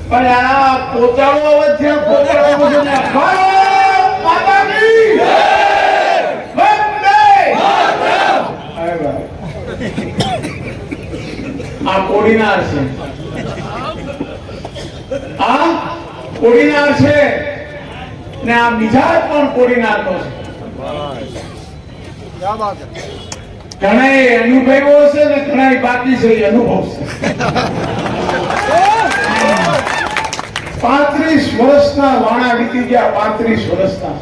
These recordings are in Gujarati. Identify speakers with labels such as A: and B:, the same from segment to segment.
A: પણ આ પોતાનો વચ્ચે પોતાનો ને ભારત માતાની જય વંદે માતરમ. આ કોડીનાર છે, આ કોડીનાર છે ને આ બીજા પણ કોડીનાર નો છે. ઘણા અનુભવ્યો છે ને ઘણા બાકી છે, અનુભવ છે. 35 વર્ષના વાણા વીતી ગયા. 35 વર્ષના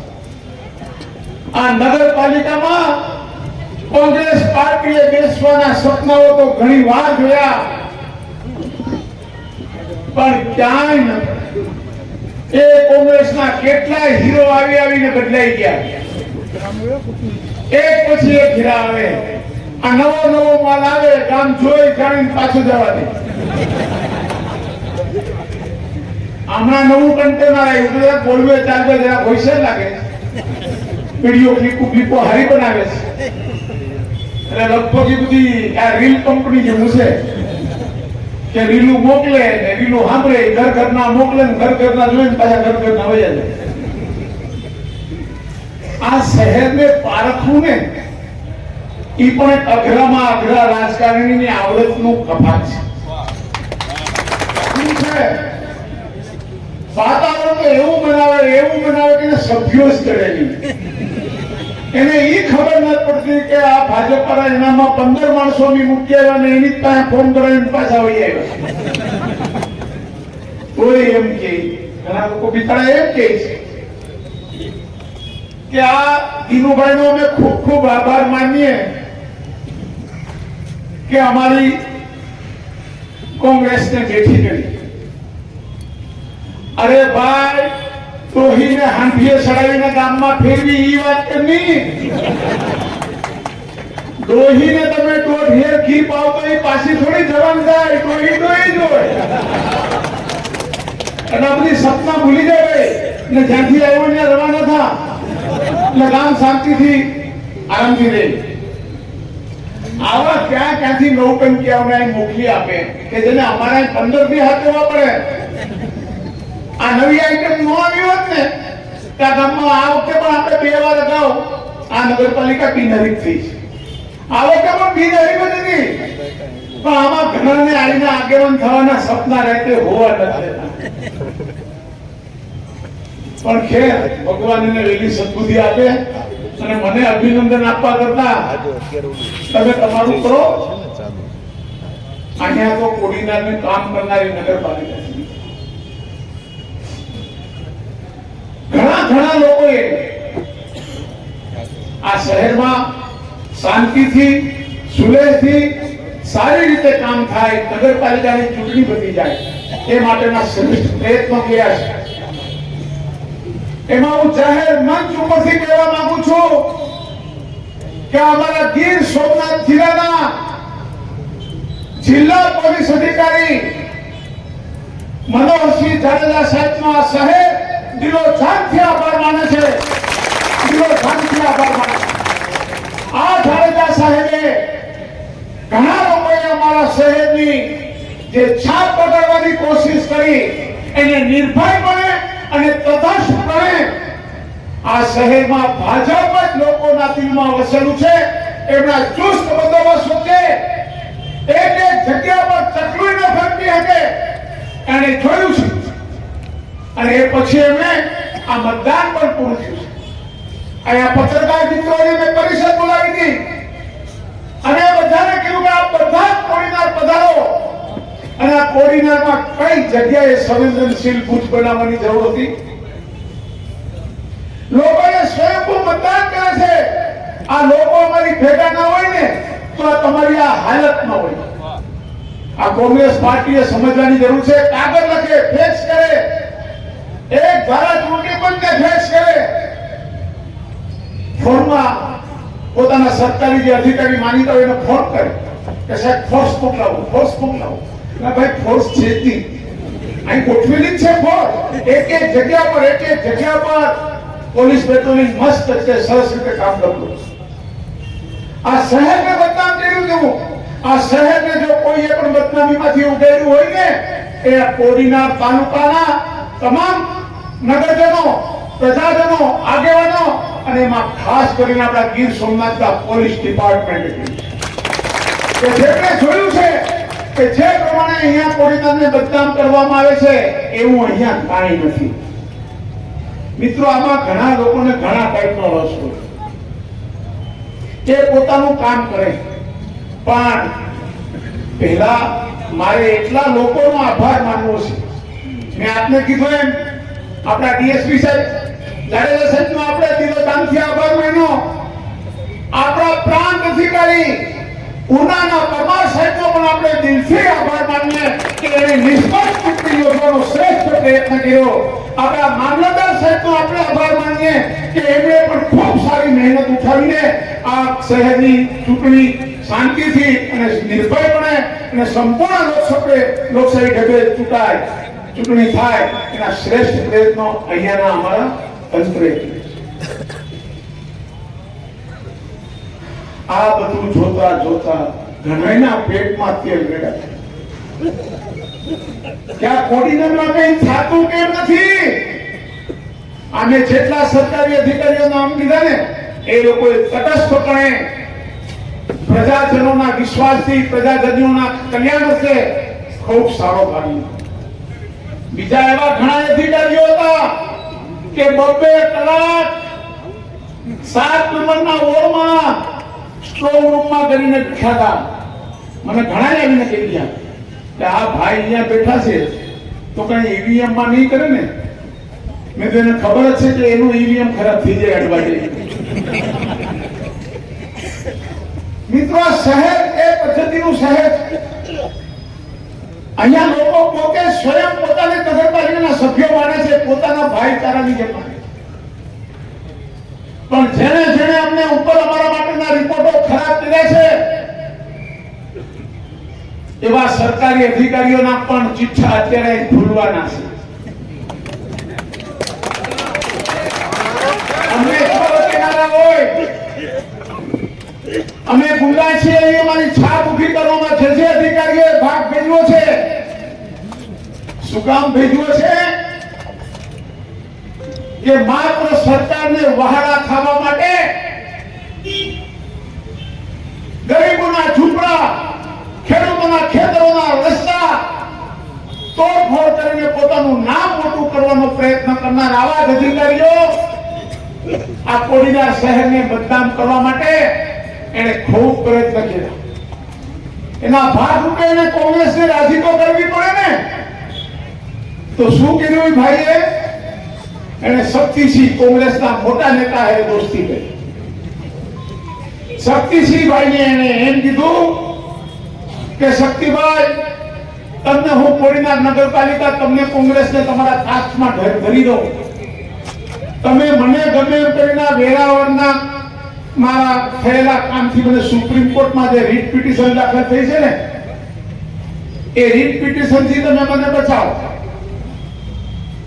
A: આ નગરપાલિકામાં કોંગ્રેસ પાર્ટીએ બેસવાના સપનાઓ તો ઘણી વાર જોયા, પણ ક્યાંય નથી. એ કોંગ્રેસના કેટલાય હીરો આવીને બદલાઈ ગયા. એક પછી એક હીરા આવે, આ નવો માલ આવે, કામ જોઈ જાણીને પાછું જવા દે. હમણાં નવું કન્ટેનર આવ્યું, બોલવે ચાલવે જરા હોઈશે લાગે, વિડીયો ક્લિપો હારી બનાવે છે. એટલે લગભગ એ બધી આ રીલ કંપની જેવું છે કે રીલું મોકલે ને રીલું સાંભળે, ઘરના મોકલે ને ઘરના જોઈને પાછા ઘરના વયા જાય. આ શહેરને પારખવું ને એ પણ એક અઘરામાં અઘરા રાજકારણીની આવડતનું કપાત છે. શું છે? વાતાવરણ તો એવું બનાવે કે સભ્યો જ ચડે નહીં. એને એ ખબર નથી પડતી કે આ ભાજપ પર એનામાં 15 માણસોની મૂકી આવ્યા ને એની પાસે ફોન કરાવીને પાછા વહી આવ્યા. કોઈ એમ કે ઘણા લોકો બિચારા એમ કે છે કે આ દિનુભાઈનો અમે ખૂબ ખૂબ આભાર માનીએ કે અમારી કોંગ્રેસને બેઠી કરી. અરે ભાઈ, તોહીને હાંભીએ સડાવીને ગામમાં ફેરવી ઈ વાત નહીં. દોહીને તમે દોઢેર ઘી પાવ તો એ પાછી થોડી જવાન થાય. દોહી દોહી જ હોય. અને આ બધી સપના ભૂલી જાય ને જ્યાંથી આવ્યો ત્યાં રવાના થા એટલે ગામ શાંતિથી આરામથી રહે. આવા ક્યાંથી નવટંકીઓને મોકલી આપે કે જેને અમારા 15 થી હાથ દેવા પડે. આ નવી આઈટમ નો આવી હોત ને ત્યાં ગામમાં આ વખતે પણ આપણે 2 વાર અગાઉ આ નગરપાલિકા બિનહરીફ થઈ છે. આ વખતે પણ બિનહરીફ જ હતી, પણ આમાં ઘણાને આવીને આગેવાન થવાના સપના રહેતે હોવા નથી. પણ ખેર, ભગવાન એને વેલી સદબુદ્ધિ આપે અને મને અભિનંદન આપવા કરતા તમે તમારું કરો. અહીંયા તો કોડીનારને કામ કરનારી નગરપાલિકા છે. ઘણા લોકોએ આ શહેરમાં શાંતિથી સુલેહથી સારી રીતે કામ થાય, નગરપાલિકાની ચૂંટણી બની જાય એ માટેના શ્રેષ્ઠ પ્રયત્નો કર્યા છે. એમાં હું જાહેર મંચ ઉપરથી કહેવા માંગુ છું કે અમારા ગીર સોમનાથ જિલ્લાના જિલ્લા પોલીસ અધિકારી મનોહરસિંહ જાડેજા સાહેબનો આ શહેર દિલો જાનથી આભાર માને છે. દિલો જાનથી આભાર માને. આ જાડેજા સાહેબે ઘણા લોકોએ અમારા શહેરની જે છાપ બગાડવાની કોશિશ કરી એને નિર્ભયપણે અને તટસ્થપણે આ શહેરમાં ભાજપ જ લોકોના દિલમાં વસેલું છે. એમના ચુસ્ત બંદોબસ્ત વચ્ચે એક જગ્યા પર ચકલું ન ફરતી શકે એને જોયું છે. અને એ પછી એમણે આ મતદાન પણ પૂરું થયું છે. અહીંયા પત્રકાર મિત્રોને મેં પરિષદ બોલાવી હતી અને બધાને કીધું કે આ બધા જ કોડીનાર પધારો. અને આ કોડીનારમાં કઈ જગ્યાએ સંવેદનશીલ બૂથ બનાવવાની જરૂર હતી? લોકોએ સ્વયંભૂ મતદાન કરે છે. આ લોકો અમારી ભેગા ના હોય ને તો તમારી આ હાલત ન હોય. આ કોંગ્રેસ પાર્ટીએ સમજવાની જરૂર છે. કાગળ લખે, ફેક્સ કરે, એક ધારા ચૂંટણી પંચને ફેક્સ કરે, ફોનમાં પોતાના સરકારી જે અધિકારી માનીતા હોય એને ફોન કરે કે સાહેબ ફોર્સ મોકલાવો. ના ભાઈ, ફોર્સ છે જ નહીં. અહીં ગોઠવેલી જ છે ફોર્સ. એક જગ્યા પર પોલીસ પેટ્રોલિંગ મસ્ત રીતે સરસ રીતે કામ કરતું. આ શહેરને બદનામ કર્યું કેવું? આ શહેરને જો કોઈએ પણ બદનામીમાંથી ઉગાડ્યું હોય ને એ કોડીનાર તાલુકાના તમામ નગરજનો, પ્રજાજનો, આગેવાનો અને એમાં ખાસ કરીને આપણા ગીર સોમનાથના પોલીસ ડિપાર્ટમેન્ટ કે જેમણે જોયું છે કે જે પ્રમાણે અહીંયા કોડીનારને બદનામ કરવામાં આવે છે એવું અહીંયા કાંઈ નથી. મિત્રો, આમાં ઘણા લોકોને ઘણા ટાઈપનો રસ હોય, તે પોતાનું કામ કરે, પણ પહેલા મારે એટલા લોકોનો આભાર માનવો છે. મેં આપને કીધું એમ આપણા ડીએસપી સાહેબ જાડેજા સાહેબનો આપણે દિલોદાનથી આભાર માન્યો. આપણા પ્રાંત અધિકારી ઉનાના પરમાર સાહેબનો પણ આપણે દિલથી આભાર માનીએ કે એણે નિષ્પક્ષ ચૂંટણી યોજવાનો શ્રેષ્ઠ પ્રયત્ન કર્યો. આપણા મામલતદાર સાહેબનો આપણે આભાર માનીએ કે એમણે પણ ખૂબ સારી મહેનત ઉઠાવીને આ શહેરની ચૂંટણી શાંતિથી અને નિર્ભયપણે અને સંપૂર્ણ લોકશાહી ઢબે ચૂંટણી થાય એના શ્રેષ્ઠ પ્રયત્નો અહીંયાના અમારા તંત્રે. આ બધું જોતા જોતા ઘણાના પેટમાં તેલ રેડાય. ક્યાં કોડીનારમાં કઈ થાતું કેમ નથી? આને જેટલા સરકારી અધિકારીઓ નામ લીધા ને એ લોકોએ તટસ્થપણે પ્રજાજનોના વિશ્વાસથી પ્રજાજનોના કલ્યાણ અર્થે ખૂબ સારો કાર્ય. બીજા એવા ઘણા અધિકારીઓ હતા કે 2 કલાક 7 નંબરના વોર્ડમાં સ્ટ્રોંગ રૂમમાં કરીને બેઠા હતા. મને ઘણા આવીને કહી ગયા કે આ ભાઈ અહીંયા બેઠા છે તો કઈ ઈવીએમ માં નહીં કરે ને. મેં તો એને ખબર જ છે કે એનું ઈવીએમ ખરાબ થઈ જાય અડવાડે. મિત્રો, આ શહેર એ પદ્ધતિનું શહેર. અહીંયા લોકો પોતે સ્વયં પોતાને નગરપાલિકાના સભ્યો માને છે, પોતાના ભાઈચારાની જેમ માને. પણ જેને જેને અમને ઉપર અમારા માટેના રિપોર્ટો ખરાબ કર્યા છે એવા સરકારી અધિકારીઓના પણ ચિઠ્ઠા અત્યારે ખુલવાના છે. અમને હોય અમે ગુંડા છીએ એ અમારી છાપ ઉભી કરવામાં જે અધિકારીઓએ ભાગ ભજવ્યો છે. શું કામ ભજવ્યો છે? કે માત્ર સરકારને વહાલા ખાવા માટે ગરીબોના ઝૂંપડા, ખેડૂતોના ખેતરોના રસ્તા તોડફોડ કરીને પોતાનું નામ મોટું કરવાનો પ્રયત્ન કરનાર આવા જ અધિકારીઓ આ કોડીનાર શહેરને બદનામ કરવા માટે એને ખૂબ પ્રયત્ન કર્યા. એના ભાગરૂપે એને કોંગ્રેસને રાજી તો કરવી પડે ને. તો શું કર્યું ભાઈએ? એને શક્તિસિંહ, કોંગ્રેસના મોટા નેતા હે દોસ્તી કરી. શક્તિસિંહ ભાઈને એને એમ કીધું કે શક્તિભાઈ, તમને હું કોડીનાર નગરપાલિકા તમને કોંગ્રેસને તમારા કાસ્ટમાં ધરી દઉં. તમે મને ગમે એમ કરીને વેરાવળના મારા થયેલા કામથી મને સુપ્રીમ કોર્ટમાં જે રીટ પિટિશન દાખલ થઈ છે ને એ રીટ પિટિશનથી તમે મને બચાવો.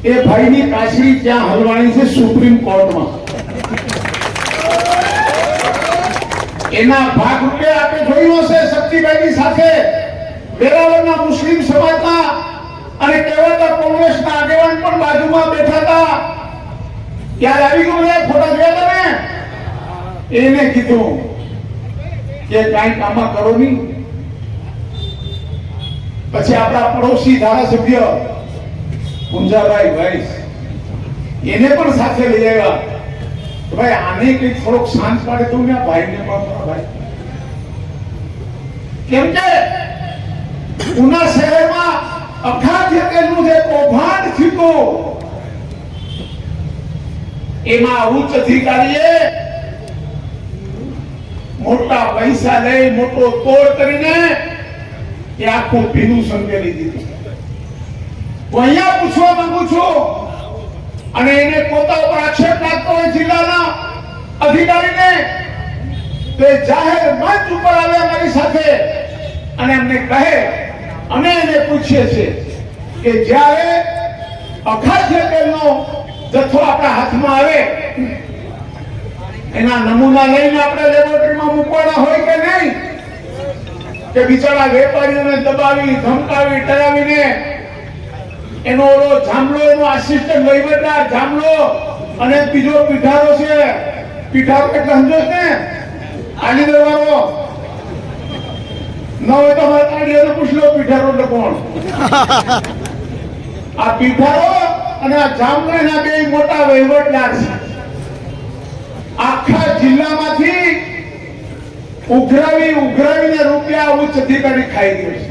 A: એ ભાઈની કાશી ક્યાં હલવાણી છે? સુપ્રીમ કોર્ટમાં. એના ભાગરૂપે આપણે જોયું હશે શક્તિભાઈની સાથે વેરાવળના મુસ્લિમ સમાજના અને કહેવાતા કોંગ્રેસના આગેવાન પણ બાજુમાં બેઠા હતા. ત્યારે આવી ગયું ને ફોટા જોયા તમે? એને કીધું કે કાંઈક આમાં કરો નહીં. પછી આપણા પડોશી ધારાસભ્ય પુંજાભાઈ ભાઈ એને પણ સાથે લઈ આવ્યા. ભાઈ આને કઈ થોડોક શાંત પાડે તો ને ભાઈને પણ ભાઈ. કેમ કે ઉના શહેરમાં અખાદ્ય તેલનું જે કૌભાંડ થયું એમાં ઉચ્ચ અધિકારીએ મોટા પૈસા લઈ મોટો તોડ કરીને એ આખું ભીનું સંકેલી દીધું. હું અહીંયા પૂછવા માંગુ છું અને એને પોતા ઉપર આક્ષેપ લાગતો હોય જિલ્લાના અધિકારીને તો જાહેર મંચ ઉપર આવે અમારી સાથે અને અમને કહે, અમે એને પૂછીએ છીએ કે જ્યારે અખાદ્ય તેલનો જથ્થો આપણા હાથમાં આવે એના નમૂના લઈને આપણે લેબોરેટરીમાં મૂકવાના હોય કે નહીં? કે બિચારા વેપારીઓને દબાવી ધમકાવી ડરાવીને એનો ઓલો જામલો, એનો આસિસ્ટન્ટ વહીવટદાર જામલો, અને બીજો પીઠારો છે. પીઠારો એટલે સમજો ને, આલી દેવાનો ન હોય તો મારે તાળીઓને પૂછ લો પીઠારો એટલે કોણ. આ પીઠારો અને આ જામલો એના બે મોટા વહીવટદાર છે. આખા જિલ્લામાંથી ઉઘરાવીને રૂપિયા ઉચ્ચ અધિકારી ખાઈ ગયો છે.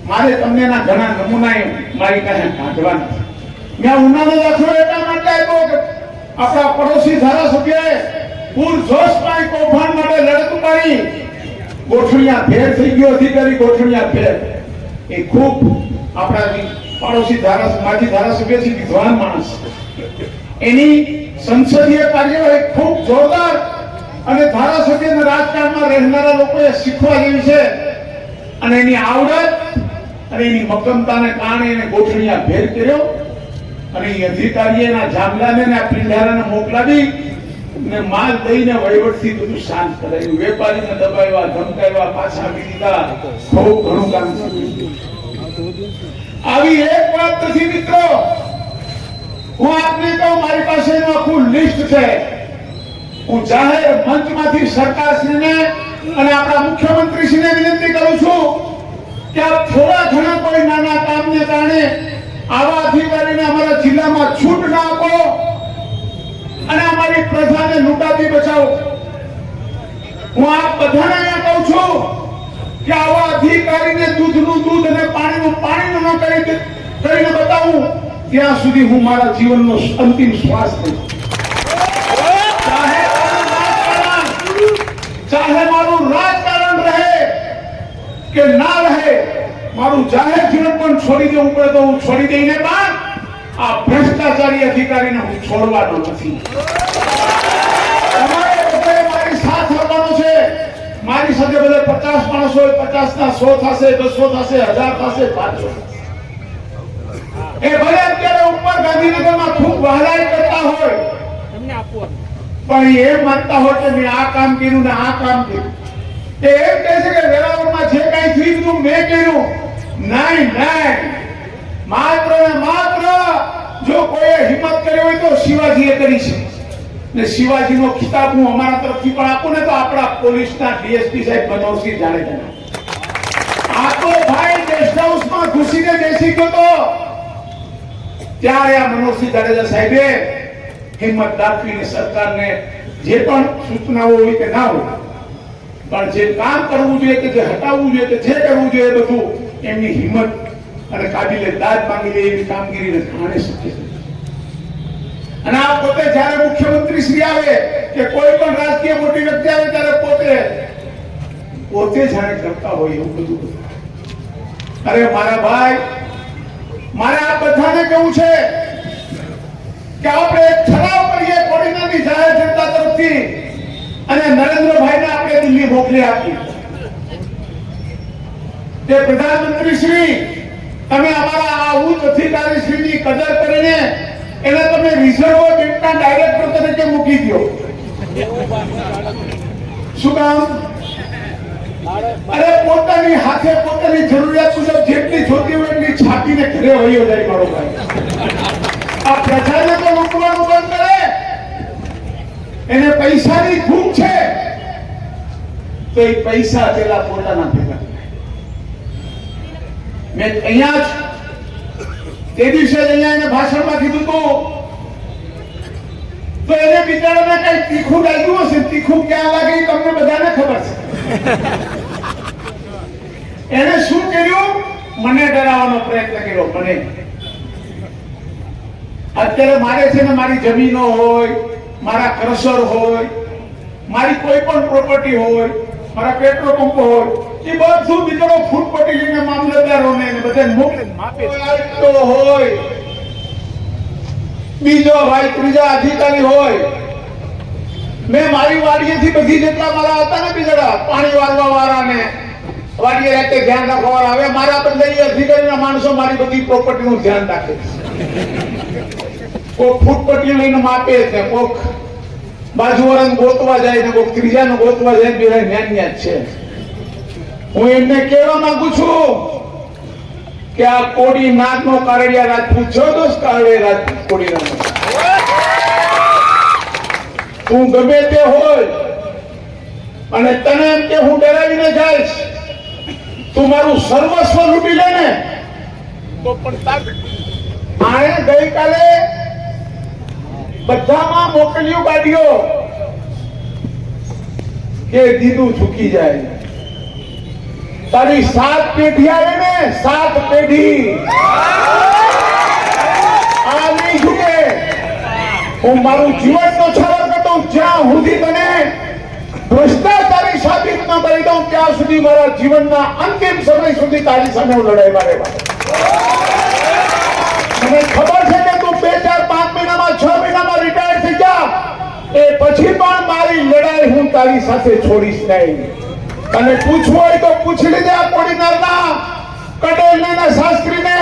A: મારે તમને એના ઘણા નમૂના મારી પાસે કાઢવાના છે. મેં ઉનાનો દાખલો એટલા માટે આપ્યો કે આપણા પડોશી ધારાસભ્યએ પૂરજોશમાં કૌભાંડ માટે લડત ઉપાડી. ગોઠણિયા ફેર થઈ ગયો અધિકારી, ગોઠણિયા ફેર. એ ખૂબ આપણા પડોશી માજી ધારાસભ્ય છે, વિદ્વાન માણસ. એની સંસદીય કાર્યવાહી ખૂબ જોરદાર અને ધારાસભ્યના રાજકારણમાં રહેનારા લોકોએ શીખવા જેવી છે. અને એની આવડત અને એની મક્કમતાને કારણે એને ગોઠણિયા ફેર કર્યો. અને એ અધિકારીએ એના જામલાને આ પીંઢારાને મોકલાવી ને માલ દઈને વહીવટથી બધું શાંત કરાયું. વેપારીને દબાવ્યા, ધમકાવ્યા, પાછા આપી દીધા. ખૂબ ઘણું કામ કર્યું. આવી એક વાત નથી મિત્રો. હું આપને કહું, મારી પાસે એનું આખું લિસ્ટ છે. હું જાહેર મંચમાંથી સરકારશ્રીને અને આપણા મુખ્યમંત્રીશ્રીને વિનંતી કરું છું કે આ થોડા ઘણા કોઈ નાના કામને કારણે આવા અધિકારીને અમારા જિલ્લામાં છૂટ ના આપો અને અમારી પ્રજાને લૂંટાતી બચાવો. હું આપ બધાને અહીંયા કહું છું કે આવા અધિકારીને દૂધનું દૂધ અને પાણીનું પાણી ન કરીને બતાવું ત્યાં સુધી હું મારા જીવનનો અંતિમ શ્વાસ લઈશ. ચાહે મારું રાજકારણ રહે કે ના રહે, મારું જાહેર જીવન પણ છોડી દેવું પડે તો હું છોડી દઈને પણ આ ભ્રષ્ટાચારી અધિકારીને હું છોડવાનો નથી. તમારે બધાએ મારી સાથ આપવાનો છે. મારી સાથે બધા 50 માણસો હોય, 50 ના 100 થશે, 200 થશે, 1000 થશે, 500 થશે. એ ભલે અત્યારે ઉપર ગાંધીનગરમાં ખૂબ વહાલાઈ કરતા હોય, પણ એ માનતા હોય કે મેં આ કામ કર્યું ને આ કામ કર્યું. એ એમ કહે છે કે વેરાવળમાં જે કાંઈ થયું મેં કર્યું. નહીં, માત્ર ને માત્ર જો કોઈએ હિંમત કરી હોય તો શિવાજીએ કરી છે. ને શિવાજીનો ખિતાબ હું અમારા તરફથી પણ આપું ને તો આપણા પોલીસના ડીએસપી સાહેબ મનોહરસિંહ જાડેજા. આ તો ભાઈ ગેસ્ટ હાઉસમાં ઘૂસીને બેસી ગયો તો ત્યારે આ મનોહરસિંહ જાડેજા સાહેબે હિંમત દાખવીને સરકારને જે પણ સૂચનાઓ હોય કે ના હોય, પણ જે કામ કરવું જોઈએ કે જે હટાવવું જોઈએ કે જે કરવું જોઈએ બધું એમની હિંમત અને કાબિલે દાદ માંગી લે એવી કામગીરીને કારણે શક્ય છે. અને આ પોતે જ્યારે મુખ્યમંત્રી શ્રી આવે કે કોઈ પણ રાજકીય મોટી વ્યક્તિ આવે ત્યારે પોતે જાણે કરતા હોય એવું બધું. અરે મારા ભાઈ, મારે આ બધાને કહેવું છે કે આપણે એક ઠરાવ કરીએ કોડીનાની જાહેર જનતા તરફથી અને નરેન્દ્રભાઈને આપણે દિલ્હી મોકલી આપી કે પ્રધાનમંત્રી શ્રી, તમે અમારા આ ઉચ્ચ અધિકારી શ્રીની કદર કરીને એને તમે રિઝર્વ બેંકના ડાયરેક્ટર તરીકે મૂકી દો. શું કામ? અરે પોતાની હાથે પોતાની જરૂરિયાત મુજબ જેટલી જોતી હોય એટલી છાપીને ઘરે વહી જાય મારો ભાઈ. આ પ્રજાને તો લૂંટવાનું બંધ કરે. એને પૈસાની ભૂખ છે તો એ પૈસા પેલા પોતાના ભેગા. મેં અહીંયા જ તે દિવસે અહીંયા એને ભાષણમાં કીધું તો એને બિચારાને કઈ તીખું લાગ્યું હશે. તીખું ક્યાં લાગે તમને બધાને ખબર છે. એને શું કર્યું? મને ડરાવવાનો પ્રયત્ન કર્યો. મને અત્યારે મારે છે ને મારી જમીનો હોય, મારા ક્રશર હોય, મારી કોઈ પણ પ્રોપર્ટી હોય, મારા પેટ્રોલ પંપ હોય, એ બધું બિચારો ફૂટપટ્ટી લઈને મામલતદારોને બધાને મોકલે માપે હોય. બીજો ભાઈ ત્રીજા અધિકારી હોય. મેં મારી વાડીએથી બધી જેટલા મારા હતા ને બિચારા પાણી વાળવા વાળાને વાડીએ રાતે ધ્યાન રાખવા વાળા, હવે મારા બદલે અધિકારીના માણસો મારી બધી પ્રોપર્ટીનું ધ્યાન રાખે. કોક ફૂટપટ્ટી લઈને માપે છે, કોક બાજુવાળાને ગોતવા જાય ને કોક ત્રીજાને ગોતવા જાય. બે ન્યા છે. હું એમને કહેવા માંગુ છું કે આ કોડી નાગનો કારડિયા રાજપૂત છો દોસ્ત કારડિયા રાજપૂત કોડી નાગનો તું ગમે તે હોય અને તને એમ કે હું ડરાવીને જઈશ તું મારું સર્વસ્વ લૂંટી લે ને તો પણ આણે ગઈકાલે બધામાં મોકલ્યું ગાડીઓ કે દીધું ઝૂકી જાય તારી 7 પેઢી આવે ને 7 પેઢી આ નહીં ઝૂકે હું મારું જીવન નો છાવર કરતો જ્યાં સુધી તને ભ્રષ્ટાચારી સાબિત ન કરી દઉં ત્યાં સુધી મારા જીવનના અંતિમ સમય સુધી તારી સામે હું લડાઈમાં રહેવા મને ખબર છે કે તું 2, 4, 5 મહિનામાં 6 મહિનામાં રિટાયર થઈ જા એ પછી પણ મારી લડાઈ હું તારી સાથે છોડીશ નહીં અને પૂછવું હોય તો પૂછી લેજે આ કોડીનારના કડોલના શાસ્ત્રીને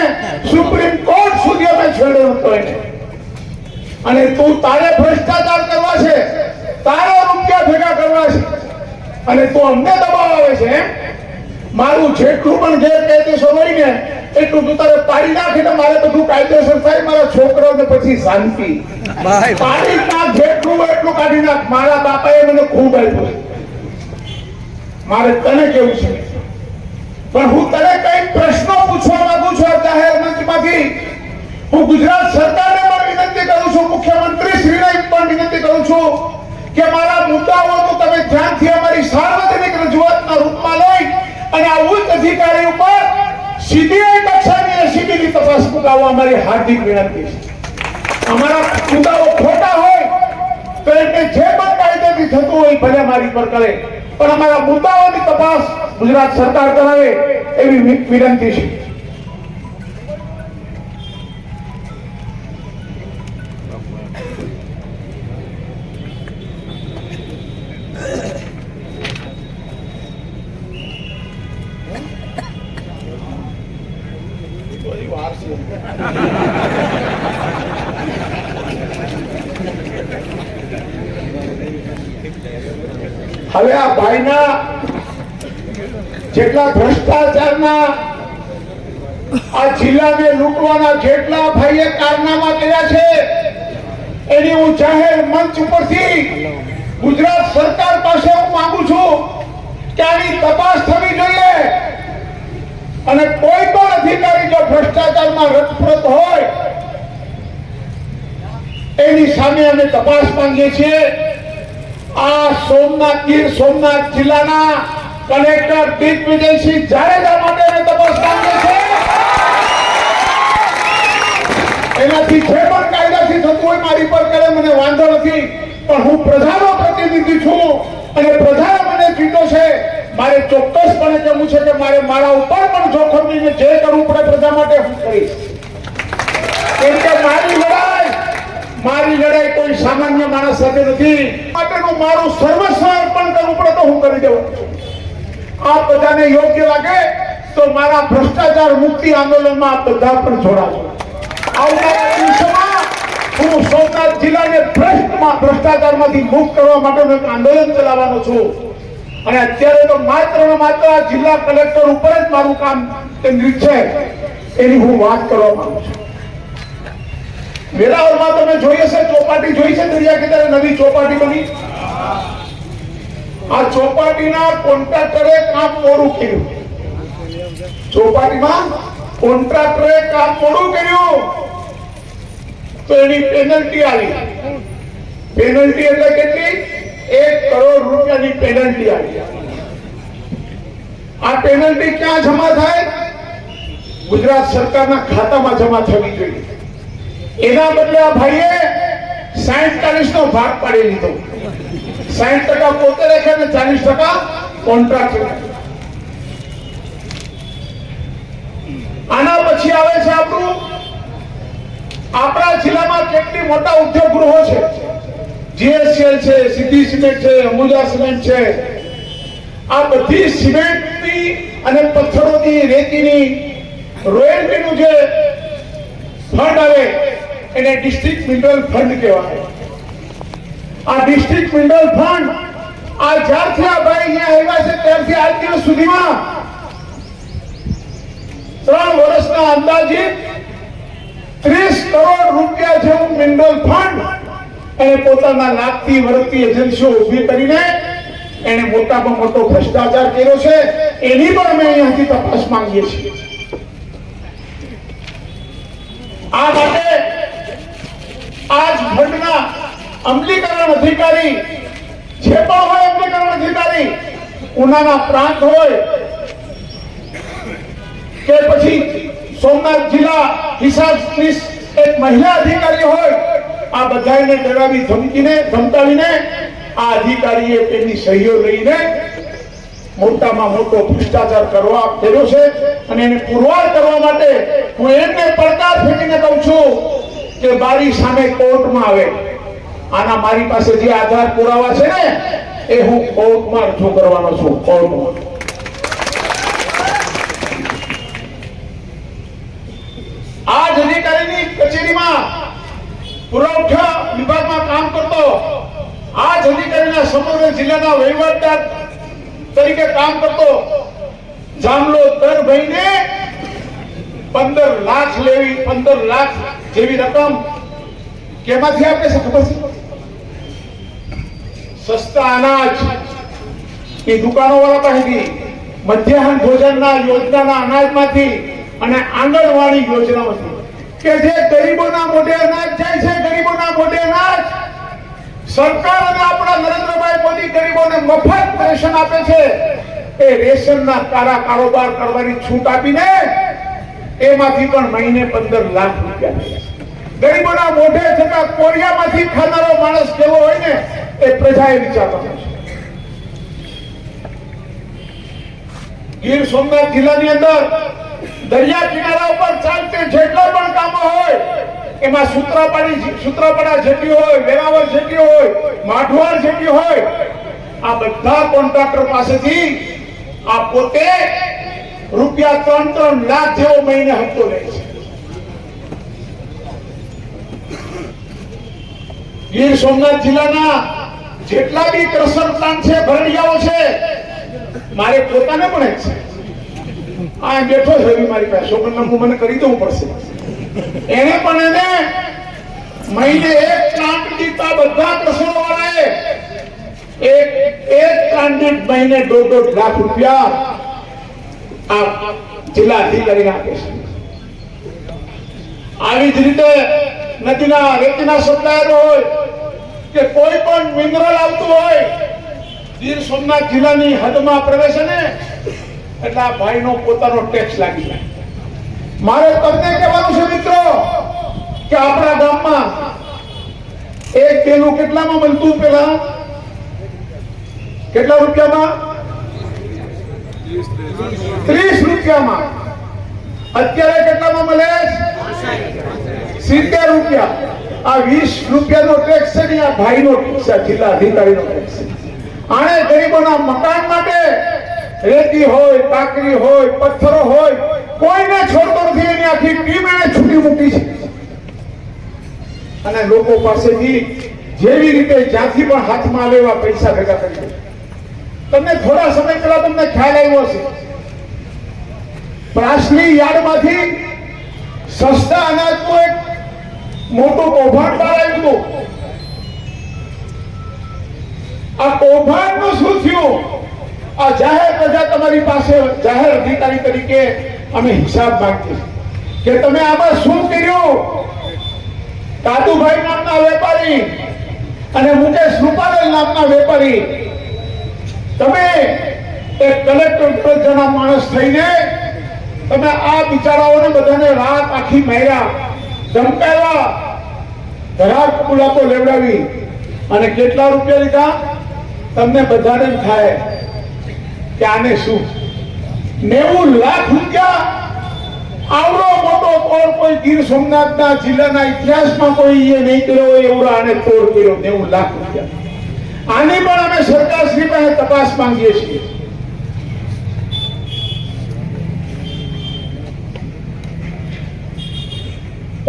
A: સુપ્રીમ કોર્ટ સુધી અમે છેડ્યો હતો એને અને તું તારે ભ્રષ્ટાચાર કરવા છે તારે રૂપિયા ભેગા કરવા છે અને તું અમને દબાવે છે મારું જેટલું પણ ગેરકાયદેસર હોય ને એટલું તું તારે પાડી નાખે તો મારે બધું કાયદેસર થાય મારા છોકરાઓને પછી શાંતિ પાડી નાખ જેટલું એટલું કાઢી નાખ મારા બાપાએ મને ખૂબ આપ્યું મારે તને કેવું છે પણ હું તને કઈ પ્રશ્નો પૂછવા માંગુ છું આ જાહેર મંચમાંથી હું ગુજરાત સરકારને પણ વિનંતી કરું છું મુખ્યમંત્રી શ્રીને પણ વિનંતી કરું છું કે મારા મુદ્દાઓનું તમે ધ્યાનથી અમારી સાર્વજનિક રજૂઆતના રૂપમાં લઈ અને આ ઉચ્ચ અધિકારી ઉપર સીબીઆઈ કક્ષાની એસીબીની તપાસ મુકાવવા અમારી હાર્દિક વિનંતી છે અમારા મુદ્દાઓ ખોટા હોય તો એમને જે પણ કાયદેથી થતું હોય ભલે મારી પર કરે પણ અમારા મુદ્દાઓની તપાસ ગુજરાત સરકાર કરાવે એવી વિનંતી છે હવે આ ભાઈના જેટલા ભ્રષ્ટાચારના આ જિલ્લાને લૂંટવાના જેટલા ભાઈએ કારનામા કર્યા છે એની હું જાહેર મંચ ઉપરથી ગુજરાત સરકાર પાસે હું માંગુ છું કે આની તપાસ થવી જોઈએ અને કોઈ પણ અધિકારી જો ભ્રષ્ટાચારમાં રતપ્રત હોય એની સામે અમે તપાસ માંગીએ છીએ આ ગીર સોમનાથ જિલ્લાના કલેક્ટર દિગ્વિજયસિંહ જાડેજા માટે અમે તપાસ માંગીએ છીએ એનાથી જે પણ કાયદાથી થતું હોય મારી પર કરે મને વાંધો નથી પણ હું પ્રજાનો પ્રતિનિધિ છું અને પ્રજાએ મને જીતો છે મારે ચોક્કસપણે કહેવું છે કે મારે મારા ઉપર પણ જોખમ લઈને જે કરવું પડે પ્રજા માટે હું કરીશ કેમ કે મારી લડાઈ કોઈ સામાન્ય માણસ સાથે નથી માટેનું મારું સર્વસ્વ અર્પણ કરવું પડે તો હું કરી દેવું આ બધાને યોગ્ય લાગે તો મારા ભ્રષ્ટાચાર મુક્તિ આંદોલનમાં આપ બધા પણ જોડાજો આવનારા દિવસોમાં હું સોમનાથ જિલ્લાને ભ્રષ્ટાચારમાંથી મુક્ત કરવા માટેનું એક આંદોલન ચલાવવાનો છું અને અત્યારે તો માત્ર ને માત્ર આ જિલ્લા કલેક્ટર ઉપર જ મારું કામ કેન્દ્રિત છે એની હું વાત કરવા માંગુ છું વેરાવળમાં તમે જોઈએ છે ચોપાટી જોઈ છે દરિયા કિનારે નવી ચોપાટી બની આ ચોપાટીના કોન્ટ્રાક્ટરે કામ મોડું કર્યું ચોપાટીમાં કોન્ટ્રાક્ટરે કામ મોડું કર્યું તો એની પેનલ્ટી આવી પેનલ્ટી એટલે કેટલી 1 કરોડ રૂપિયાની પેનલ્ટી આવી આ પેનલ્ટી ક્યાં જમા થાય ગુજરાત સરકારના ખાતામાં જમા થવી જોઈએ એના બદલે આ ભાઈએ 60-40 નો ભાગ પાડી લીધો 60% પોતે રાખે અને 40% કોન્ટ્રાક્ટ આના પછી આવે છે આપણા જિલ્લામાં કેટલી મોટા ઉદ્યોગ ગૃહો છે જીએસસીએલ છે સિદ્ધિ સિમેન્ટ છે અંબુજા સિમેન્ટ છે આ બધી સિમેન્ટની અને પથ્થરોની રેતીની રોયલ્ટીનું જે ફંડ આવે એને ડિસ્ટ્રિક્ટ મિનરલ ફંડ કહેવાય આ ડિસ્ટ્રિક્ટ મિનરલ ફંડ આ જ્યારથી આ ભાઈ અહીંયા આવ્યા છે ત્યારથી આજ દિવસ સુધીમાં 3 વર્ષના અંદાજિત 30 કરોડ રૂપિયા જેવું મિનરલ ફંડ એને પોતાના લાગતી વળગતી એજન્સીઓ ઊભી કરીને એને મોટામાં મોટો ભ્રષ્ટાચાર કર્યો છે. એની પણ અમે અહીંયાથી તપાસ માંગીએ છીએ. આ માટે આજ ફંડના અમલીકરણ અધિકારી જે પણ હોય, અમલીકરણ અધિકારી ઉનાના પ્રાંત હોય કે પછી સોમનાથ જિલ્લા હિસાબની એક મહિલા અધિકારી હોય, આ બધાને ડરાવી ધમકાવીને આ અધિકારીએ તેની સહીઓ લઈને મોટામાં મોટો ભ્રષ્ટાચાર કરવા કર્યો છે. અને એને પુરવાર કરવા માટે હું એમને પડકાર ફેંકીને કહું છું કે મારી સામે કોર્ટમાં આવે. આના મારી પાસે જે આધાર પુરાવા છે ને એ હું કોર્ટમાં રજૂ કરવાનો છું. કોર્ટમાં આ જ અધિકારીની કચેરીમાં પુરવઠા વિભાગમાં કામ કરતો આ જ અધિકારીના સમગ્ર જિલ્લાના વહીવટદાર તરીકે કામ કરતો જામલોદરભાઈને 15 લાખ લેવી, 15 લાખ જેવી રકમ કેમાંથી આપે છે ખબર છે? સસ્તા અનાજ ની દુકાનો વાળા પાસેથી, મધ્યાહન ભોજનના યોજનાના અનાજમાંથી અને આંગણવાડી યોજનામાંથી, કે જે ગરીબોના મોઢે અનાજ જાય છે. ગરીબોના મોઢે અનાજ સરકાર અને આપણા નરેન્દ્રભાઈ મોદી ગરીબોને મફત રેશન આપે છે. એ રેશનના કાળા કારોબાર કરવાની છૂટ આપીને એમાંથી પણ મહિને 15 લાખ રૂપિયા ગરીબોના મોઢે જતા કોરિયામાંથી ખાનારો માણસ કેવો હોય ને એ પ્રજાએ વિચાર કર્યો છે. ગીર સોમનાથ જિલ્લાની અંદર દરિયા કિનારા ઉપર ચાલતી જેટલા પણ કામો હોય એમાં સૂત્રાપાડા જેટલી હોય, વેરાવળ જેટલી હોય, માઢવાડ જેટલી હોય, આ બધા કોન્ટ્રાક્ટર પાસેથી આ પોતે રૂપિયા 3-3 લાખ જેવો મહિને હપ્તો લે છે. ગીર સોમનાથ જિલ્લાના જેટલા બી ક્રશર પ્લાન્ટ છે, ભરડિયાઓ છે, મારે પોતાને પણ એક છે. આ બેઠો છે મારી પાસે, સોગંદનામું મને કરી દેવું પડશે. એને પણ એને મહિને એક પ્લાન્ટ દીધા બધા ક્રશરો વાળાએ એક પ્લાન્ટ દીઠ મહિને 1.5 લાખ રૂપિયા આ જિલ્લા અધિકારીને આપે છે. આવી જ રીતે નદીના રેતીના સપ્લાયર હોય કે કોઈ પણ મિનરલ આવતું હોય ગીર સોમનાથ જિલ્લાની હદમાં પ્રવેશે ને એટલે આ ભાઈનો પોતાનો ટેક્સ લાગી જાય. મારે તમને કહેવાનું છે મિત્રો કે આપણા ગામમાં એક પેલું કેટલામાં મળતું? પેલા કેટલા રૂપિયામાં? 30 રૂપિયામાં. અત્યારે કેટલામાં મળે? 70 રૂપિયા. આ 20 રૂપિયાનો ટેક્સ છે ને આ ભાઈનો ટેક્સ છે, જિલ્લા અધિકારીનો ટેક્સ છે. આણે ગરીબોના મકાન માટે રેતી હોય, કાકરી હોય, પથ્થરો હોય, કોઈને છોડતો નથી. એની આખી ટીમ એને છૂટી મૂકી છે અને લોકો પાસેથી જેવી રીતે જ્યાંથી પણ હાથમાં આવે એવા પૈસા ભેગા કરી દે. તમને થોડા સમય પહેલા તમને ખ્યાલ આવ્યો હશે, પ્રાસલી યાર્ડમાંથી સસ્તા અનાજનું એક મોટું કૌભાંડ બહાર આવ્યું હતું. આ કૌભાંડનું શું થયું? આ જાહેર પ્રજા તમારી પાસે જાહેર અધિકારી તરીકે અમે હિસાબ માંગીએ કે તમે આમાં શું કર્યું? કાદુભાઈ નામના વેપારી અને મુકેશ રૂપારેલ નામના વેપારી, તમે એક કલેક્ટર દરજ્જાના માણસ થઈને તમે આ બિચારાઓને બધાને રાત આખી માર્યા, ધમકાવ્યા, ધરાર કબૂલાતો લેવડાવી અને કેટલા રૂપિયા લીધા? તમને બધાને થાય કે આને શું 90 લાખ રૂપિયા. આવડો મોટો તોડ કોઈ ગીર સોમનાથના જિલ્લાના ઇતિહાસમાં કોઈ એ નહીં કર્યો હોય એવડો આને તોડ કર્યો. 90 લાખ રૂપિયા. આની પણ અમે સરકારશ્રી પાસે તપાસ માંગીએ છીએ.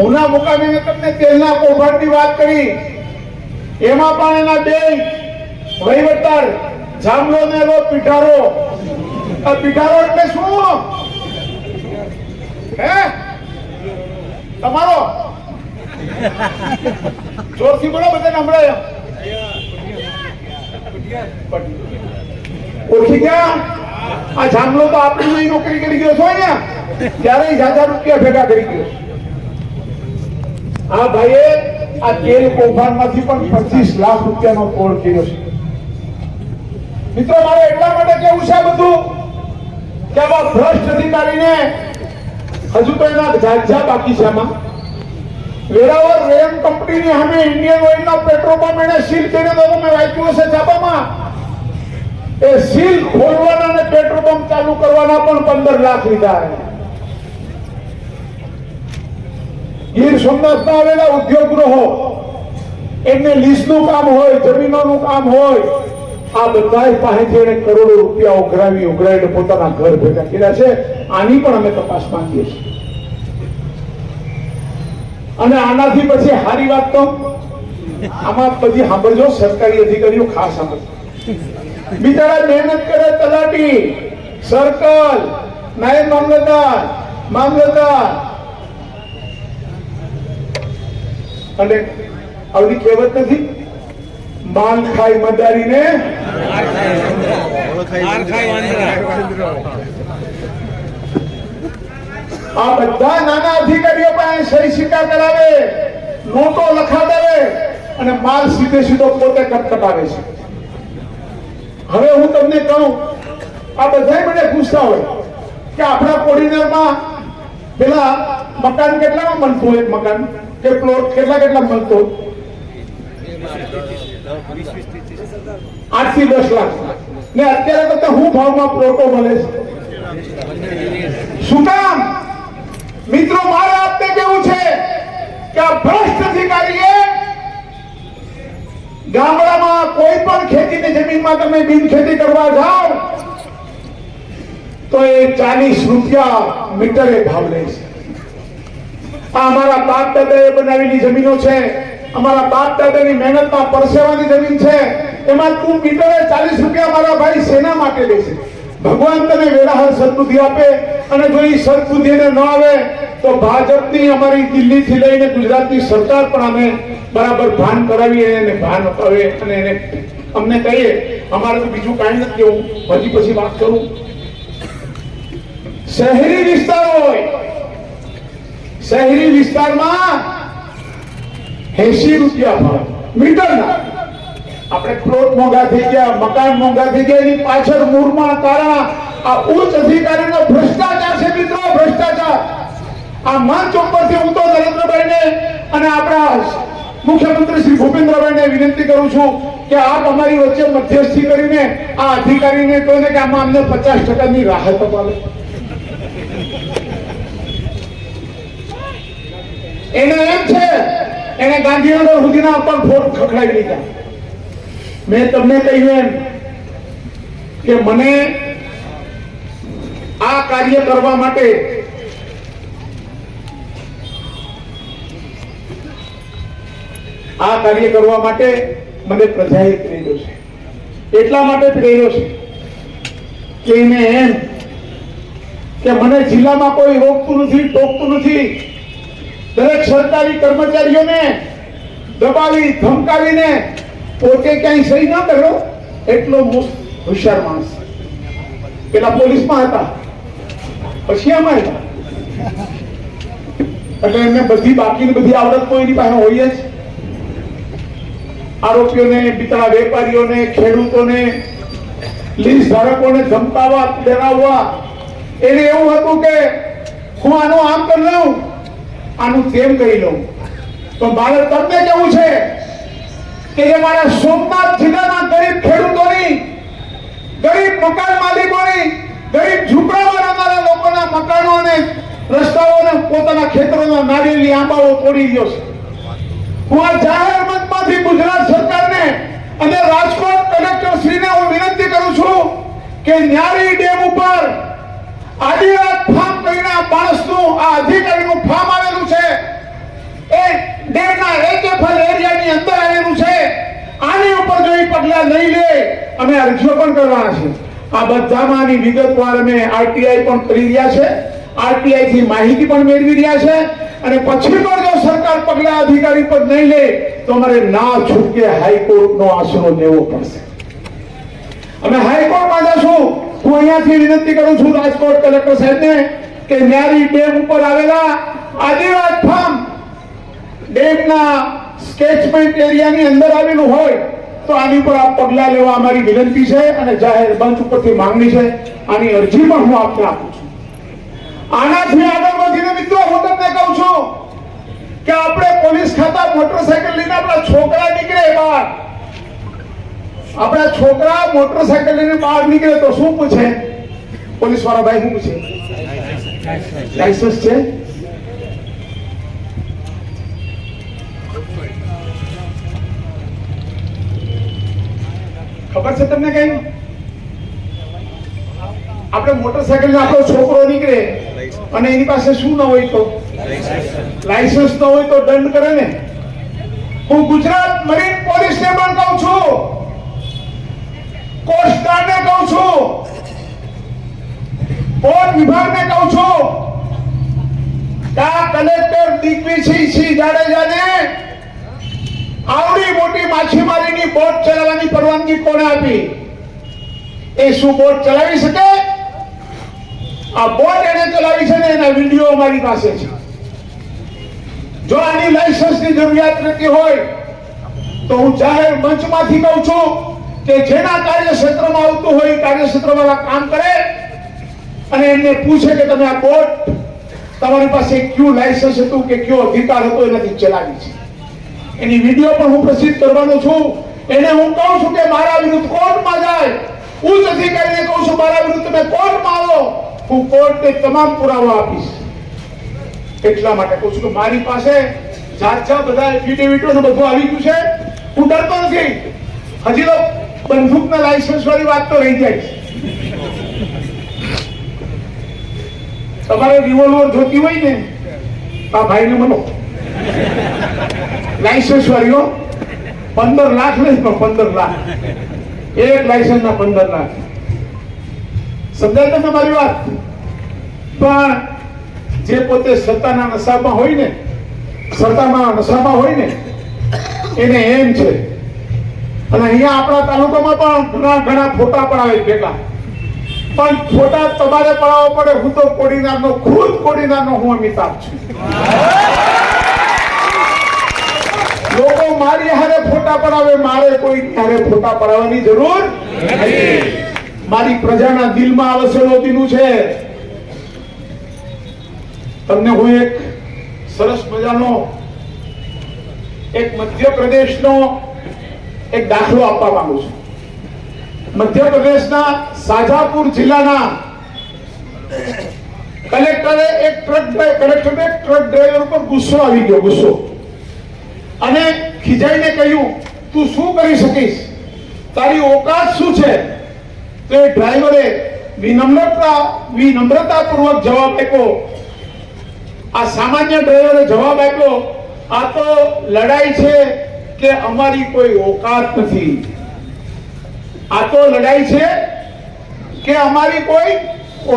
A: ઉના મુકામે તમને તેલના કૌભાંડની વાત કરી, એમાં પણ એના બે વહીવટદાર જામલો ને પીઠારો. આ પીઠારો એટલે શું? હે તમારો જોરથી બોલો બધાને સંભળાય. ઓળખી ગયા? આ જામલો તો આપણી નોકરી કરી ગયો છો ને ત્યારે 1000 રૂપિયા ભેગા કરી ગયો. આ ભાઈએ આ તેલ કૌભાંડમાંથી પણ 25 લાખ રૂપિયાનો કોળ કર્યો છે. મિત્રો મારે એટલા માટે કેવું છે બધું કે આવા ભ્રષ્ટ અધિકારીને હજુ તો એના જાજા બાકી છે. આમાં વેરાવળ રેમ કંપનીની સામે ઇન્ડિયન ઓઇલનો પેટ્રોલ પંપ એને સીલ કર્યો તો મેં વાંચ્યું હશે છાપામાં. એ સીલ ખોલવાના અને પેટ્રોલ પંપ ચાલુ કરવાના પણ 15 લાખ લીધા. ગીર સોમનાથમાં આવેલા ઉદ્યોગ ગૃહો એમને લીઝનું કામ હોય, જમીનોનું કામ હોય, આ બધા પાસેથી એને કરોડો રૂપિયા ઉઘરાવીને પોતાના ઘર ભેગા કર્યા છે. આની પણ અમે તપાસ માંગીએ છીએ. અને આનાથી પછી સારી વાત તો આમાં બધી સાંભળજો, સરકારી અધિકારીઓ ખાસ સાંભળજો. બિચારા મહેનત કરે, તલાટી, સર્કલ, નાયબ મામલતદાર અને આવડી કહેવત નથી, માન ખાઈ મદારીને આ બધા નાના અધિકારીઓ પાસે સહી સિક્કા કરાવે, નોટો લખાવે અને માલ સીધો પોતે કટકટાવે છે. હવે હું તમને કહું, આ બધા મને પૂછતા હોય કે આપણા કોર્ડિનેટરમાં પેલા મકાન કેટલામાં મળતું, એક મકાન કે પ્લોટ કેટલા મળતો? 8 થી 10 લાખ ને અત્યારે કરતા હું ભાવમાં પ્લોટો મળે છે. શું કામ? મિત્રો મારે આપને કેવું છે કે આ ભ્રષ્ટ અધિકારીએ ગામડામાં કોઈ પણ ખેતીની જમીનમાં તમે બિનખેતી કરવા જાઓ તો એ 40 રૂપિયા મીટરે ભાવ લે છે. આ અમારા બાપ દાદાએ બનાવેલી જમીનો છે, અમારા બાપ દાદાની મહેનતમાં પરસેવાની જમીન છે. એમાં તું મીટરે 40 રૂપિયા મારા ભાઈ સેના માટે લે છે. ભગવાન તને વેરાહર સદબુદ્ધિ આપે, અને જો એ સદબુદ્ધિ ન આવે તો ભાજપની અમારી દિલ્હીથી લઈને ગુજરાતની સરકાર પણ અમે બરાબર ભાન કરાવીએ, એને ભાન અપાવે અને એને અમને કહીએ. અમારે તો બીજું કાંઈ નથી કેવું. હજી પછી વાત કરું. શહેરી વિસ્તાર હોય, શહેરી વિસ્તારમાં 80 રૂપિયા ભાવ મીટરના. આપણે પ્લોટ મોંઘા થઈ ગયા, મકાન મોંઘા થઈ ગયા, એની પાછળ મૂળમાં કારણ આ ઉચ્ચ અધિકારીનો ભ્રષ્ટાચાર છે. મિત્રો ભ્રષ્ટાચાર. આ મંચ ઉપરથી હું તો નરેન્દ્રભાઈને અને આપણા મુખ્યમંત્રી શ્રી ભૂપેન્દ્રભાઈને વિનંતી કરું છું કે આપ અમારી વચ્ચે મધ્યસ્થી કરીને આ અધિકારીને કહો ને કે આમાં અમને 50% રાહત અપાવે. એને એમ છે એને ગાંધીનગર સુધીના પણ ફોટ ખખડાવી લીધા. મેં તમને કહ્યું એમ કે મને આ કાર્ય કરવા માટે મને પ્રજાએ પ્રેર્યો છે. એટલા માટે પ્રેર્યો છે કે એને એમ કે મને જિલ્લામાં કોઈ રોકતું નથી, ટોકતું નથી. દરેક સરકારી કર્મચારીઓને દબાવી ધમકાવીને પોતે ક્યાંય સહી ન કર્યો એટલો હોશિયાર માણસ. પેલા પોલીસમાં હતા, પછી આમાં હતા, એટલે એમને બાકીની બધી આવડત કોઈની પાસે હોય જ. આરોપીઓને, બિચારા વેપારીઓને, ખેડૂતોને, લીઝ ધારકોને ધમકાવવા, ડરાવવા. એને એવું હતું કે હું આનું આમ કરી લઉં, આનું તેમ કરી લઉં. તો મારે તમને કેવું છે કે જે મારા સોમનાથ જિલ્લાના ગરીબ ખેડૂતોની, ગરીબ મકાન માલિકોની, ગરીબ ઝૂંપડાવાળા મારા લોકોના મકાનો અને રસ્તાઓને, પોતાના ખેતરોના નારિયેળી આંબાઓ તોડી રહ્યો છે. હું આ જાહેર મંચમાંથી ગુજરાત સરકારને અને રાજકોટ કલેક્ટર શ્રીને હું વિનંતી કરું છું કે ન્યારી ડેમ ઉપર આદિવાસ ફાર્મ કરીને આ માણસનું, આ અધિકારીનું ફાર્મ આવેલું છે. એ ડેમના HFL એરિયાની અંદર આવેલું છે. આની ઉપર જો પગલા લઈ લે, અમે અરજીઓ પણ કરવાના છે. આ બધામાં વિગતવાર અમે RTI પણ કરી રહ્યા છે આરટીઆઈ થી માહિતી પણ મેળવી રહ્યા છે અને પછી પણ જો સરકાર પગલા અધિકારી પર નહીં લે તો અમારે ના છૂટકે હાઈકોર્ટનો આશરો લેવો પડશે. અમે હાઈકોર્ટમાં જશું. હું અહીંયાથી વિનંતી કરું છું રાજકોટ કલેક્ટર સાહેબને કે ન્યારી ડેમ ઉપર આવેલા આદિવાસ ફાર્મ ડેમના સ્કેચમેન્ટ એરિયાની અંદર આવેલું હોય તો આની પર આપ પગલા લેવા અમારી વિનંતી છે અને જાહેર મંચ ઉપરથી માંગણી છે. આની અરજી પણ હું આપને આપું છું. આનાથી આગળ વધીને મિત્રો હું તમને કહું છું કે આપણે પોલીસ ખાતા મોટરસાયકલ લઈને આપણા છોકરા નીકળે બહાર, આપણા છોકરા મોટરસાયકલ લઈને બહાર નીકળે તો શું પૂછે પોલીસ વાળા ભાઈ? શું પૂછે? લાયસન્સ છે? ખબર છે તમને કઈ? આપણે મોટરસાયકલ ને આપણો છોકરો નીકળે અને એની પાસે શું ન હોય તો લાયસન્સ ન હોય તો દંડ કરે ને. હું ગુજરાત મરીન પોલીસને પણ કહું છું, કોસ્ટગાર્ડને કહું છું, પોર્ટ વિભાગને કહું છું કે આ કલેક્ટર દિગ્વિજયસિંહ જાડેજાને આવડી મોટી માછીમારીની બોટ ચલાવવાની પરવાનગી કોણે આપી? એ શું બોટ ચલાવી શકે? આ બોટ એને ચલાવી છે ને એના વિડીયો અમારી પાસે છે. જો આની લાયસન્સની જરૂરિયાત નથી હોય તો હું જાહેર મંચમાંથી કહું છું કે જેના કાર્યક્ષેત્રમાં આવતું હોય કાર્યક્ષેત્રમાં કામ કરે અને એમને પૂછે કે તમે આ બોટ તમારી પાસે ક્યુ લાયસન્સ હતું કે કયો અધિકાર હતો એનાથી ચલાવી છે. એની વિડીયો પણ હું પ્રસિદ્ધ કરવાનો છું. એને હું કહું છું કે મારા વિરુદ્ધ કોર્ટમાં જાય, ઉચ્ચ અધિકારીને કહું છું મારા વિરુદ્ધ તમે કોર્ટમાં આવો, હું કોર્ટને તમામ પુરાવા આપીશ. એટલા માટે કહું છું કે મારી પાસે જાત બધા એફિડેવિટો ને બધું આવી ગયું છે. હું ડરતો નથી. હજી તો બંદૂકના લાયસન્સ વાળી વાત તો રહી જાય. તમારે રિવોલ્વર જોતી હોય ને આ ભાઈને મળો, લાયસન્સ વાળીઓ 15 લાખ નહીં પણ 15 લાખ, એક લાયસન્સ ના 15 લાખ. સમજાય તમને મારી વાત? પણ જે પોતે સત્તાના નશામાં હોય ને, સત્તામાં નશામાં હોય ને એને એમ છે. અને અહીંયા આપણા તાલુકામાં પણ ઘણા ફોટા પડાવે ભેગા, પણ ફોટા તમારે પડાવવા પડે. હું તો કોડીનારનો, ખુદ કોડીનારનો હું અમિતાભ છું. લોકો મારી હારે ફોટા પડાવે, મારે કોઈ હારે ફોટા પડાવવાની જરૂર નથી. મારી પ્રજાના દિલમાં વસેલો દીનું છે. તમને હું એક સરસ મજાનો એક મધ્યપ્રદેશનો એક દાખલો આપવા માંગુ છું. મધ્યપ્રદેશના શાજાપુર જિલ્લાના કલેક્ટરે એક ટ્રક ડ્રાઈવર ઉપર ગુસ્સો આવી ગયો, ગુસ્સો, અને ખીજાઈને કહ્યું તું શું કરી શકીશ, તારી ઓકાત શું છે? તો એ ડ્રાઈવરે વિનમ્રતાપૂર્વક જવાબ આપ્યો. આ સામાન્ય ડ્રાઈવરે જવાબ આપ્યો, આ તો લડાઈ છે કે અમારી કોઈ ઓકાત નથી. આ તો લડાઈ છે કે અમારી કોઈ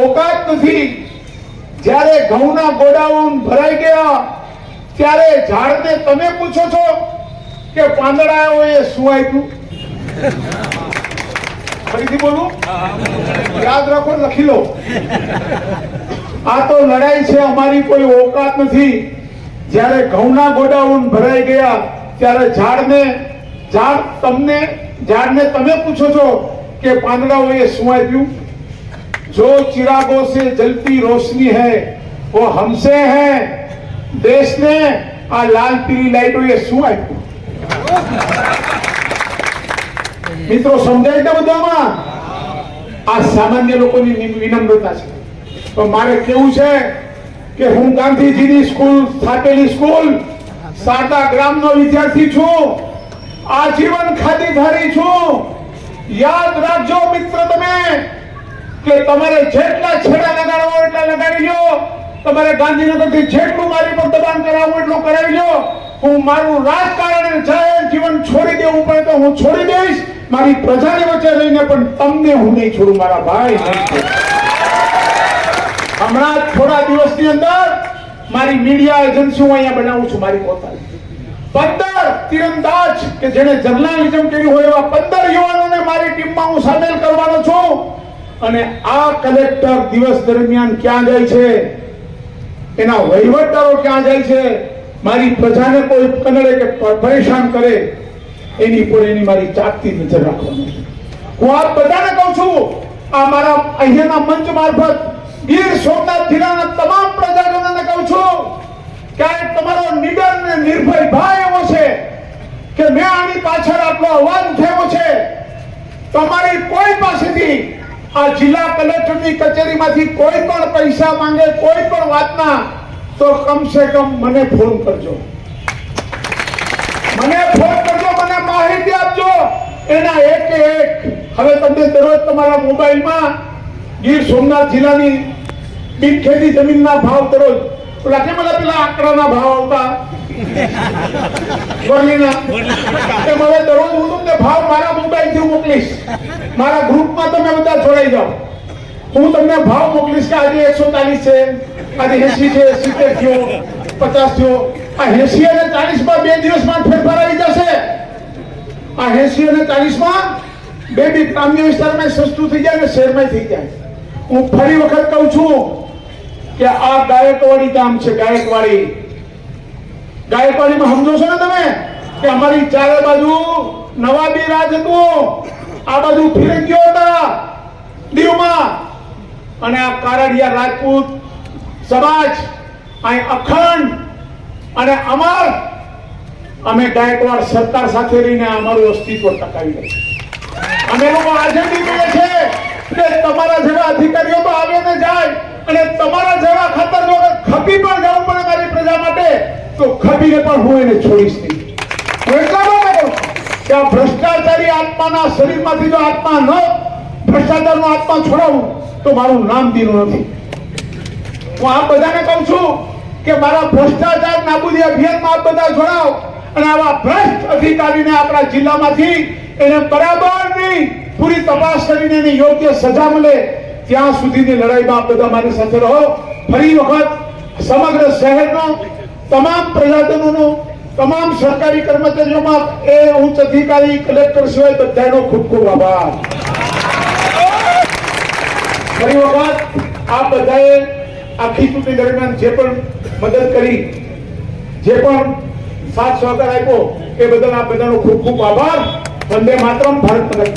A: ઓકાત નથી. જ્યારે ઘઉંના ગોડાઉન ભરાઈ ગયા ત્યારે ઝાડને તમે પૂછો છો કે પાંદડાઓએ શું આપ્યું? ફરીથી બોલું, યાદ રાખો, લખી લો. આ તો લડાઈ છે, અમારી કોઈ ઓકાત નથી. જ્યારે ઘઉંના ગોડાઉન ભરાઈ ગયા ત્યારે ઝાડને તમે પૂછો છો કે પાંદડાઓએ શું આપ્યું? जो चिरागों से जलती रोशनी है वो हमसे है. देश ने આ લાલ પીળી લાઈટો એ શું આપ્યું? મિત્રો સમજાય છે બધામાં? આ સામાન્ય લોકોની વિનમ્રતા છે. તો મારે કેવું છે કે હું ગાંધીજીની સ્કૂલ, સ્થાપેલી સ્કૂલ શારદા ગ્રામનો વિદ્યાર્થી છું, આજીવન ખાદીધારી છું. યાદ રાખજો મિત્ર તમે કે તમારે જેટલા છેડા લગાડવા એટલા લગાડી લો. તમારે ગાંધીનગરથી જેટલું મારી પર દબાણ કરાવવું એટલું કરાવી લો. હું મારું રાજકારણ જાહેર જીવન છોડી દેવું પડે તો હું છોડી દઈશ. મારી પ્રજાની વચ્ચે રહીને પણ તમને હું નહીં છોડું મારા ભાઈ. હમણાં થોડા દિવસની અંદર મારી મીડિયા એજન્સી હું અહીંયા બનાવું છું મારી પોતાની 15 તીરંદાજ કે જેને જર્નાલિઝમ કર્યું હોય એવા 15 યુવાનોને મારી ટીમમાં હું સામેલ કરવાનો છું અને આ કલેક્ટર દિવસ દરમિયાન ક્યાં જાય છે, એના વહીવટદારો ક્યાં જાય છે, મારી પ્રજાને કોઈ કનડે કે પરેશાન કરે એની પર એની મારી ચાકતી નજર રાખવાની છે. હું આપ બધાને કહું છું, આ મારા અહીંયાના મંચ મારફત ગીર સોમનાથ જિલ્લાના તમામ પ્રજાજનોને કહું છું કે તમારો નિડર ને નિર્ભય ભાઈ એવો છે કે મેં આની પાછળ આટલો અવાજ થયો છે. તમારી કોઈ પાસેથી આ જિલ્લા કલેક્ટરની કચેરીમાંથી કોઈ પણ પૈસા માંગે કોઈ પણ વાતના તો કમસે કમ મને ફોન કરજો, મને માહિતી આપજો. એના એક હવે તમને દરરોજ તમારા મોબાઈલમાં ગીર સોમનાથ જિલ્લાની બિનખેતી જમીનના ભાવ દરરોજ પેલા આંકડાના ભાવ આવતા દરરોજ હું તમને ભાવ મારા મોબાઈલથી મોકલીશ. મારા ગ્રુપમાં તમે બધા જોડાઈ જાઓ. હું તમને ભાવ મોકલીશ કે આજે 140 છે, આજે 80 છે, 70 થયો, 50 થયો. આ 80 અને 40 માં 2 દિવસમાં ફેરફાર આવી જશે. આ 80 અને 40 માં બે ગ્રામ્ય વિસ્તારમાં સસ્તું થઈ જાય અને શહેરમાં થઈ જાય. હું ફરી વખત કહું છું કે આ ગાયકવાડી ગામ છે. ગાયકવાડીમાં સમજો છો ને તમે કે અમારી ચારે બાજુ નવાબી રાજ હતું, આ બાજુ ફિરંગીઓ હતા દીવમાં, અને આ કારડિયા રાજપૂત સમાજ અહીં અખંડ અને અમર અમે ગાયકવાડ સરકાર સાથે રહીને અમારું અસ્તિત્વ ટકાવી રહ્યા છીએ. અમે લોકો આજે બી કહીએ છીએ કે તમારા જેવા અધિકારીઓ તો આવે ને જાય, અને તમારા જેવા ખાતર જો ખપી પણ જવું પડે મારી પ્રજા માટે તો ખપીને પણ હું એને છોડીશ નહીં. હું એટલા માટે કહું કે આ ભ્રષ્ટાચારી આત્માના શરીરમાંથી જો આત્મા ન ભ્રષ્ટાચારનો આત્મા છોડાવું તો મારું નામ દીનું નથી. હું આ બધાને કહું છું કે મારા ભ્રષ્ટાચાર નાબૂદી અભિયાનમાં આપ બધા જોડાઓ અને આવા ભ્રષ્ટ અધિકારીને આપણા જિલ્લામાંથી એને બરાબરની પૂરી તપાસ કરીને એની યોગ્ય સજા મળે ત્યાં સુધીની લડાઈમાં આપ બધા મારી સાથે રહો. ફરી વખત સમગ્ર શહેરનો તમામ પ્રજાજનોનો, તમામ સરકારી કર્મચારીઓમાં એ ઉચ્ચ અધિકારી કલેક્ટર સિવાય બધાનો ખૂબ ખૂબ આભાર. ફરી વખત આપ બધાએ આખી ચૂંટણી દરમિયાન જે પણ મદદ કરી, જે પણ સાથ સહકાર આપ્યો એ બદલ આપ બધાનો ખૂબ ખૂબ આભાર. વંદે માતરમ. ભારત માતા.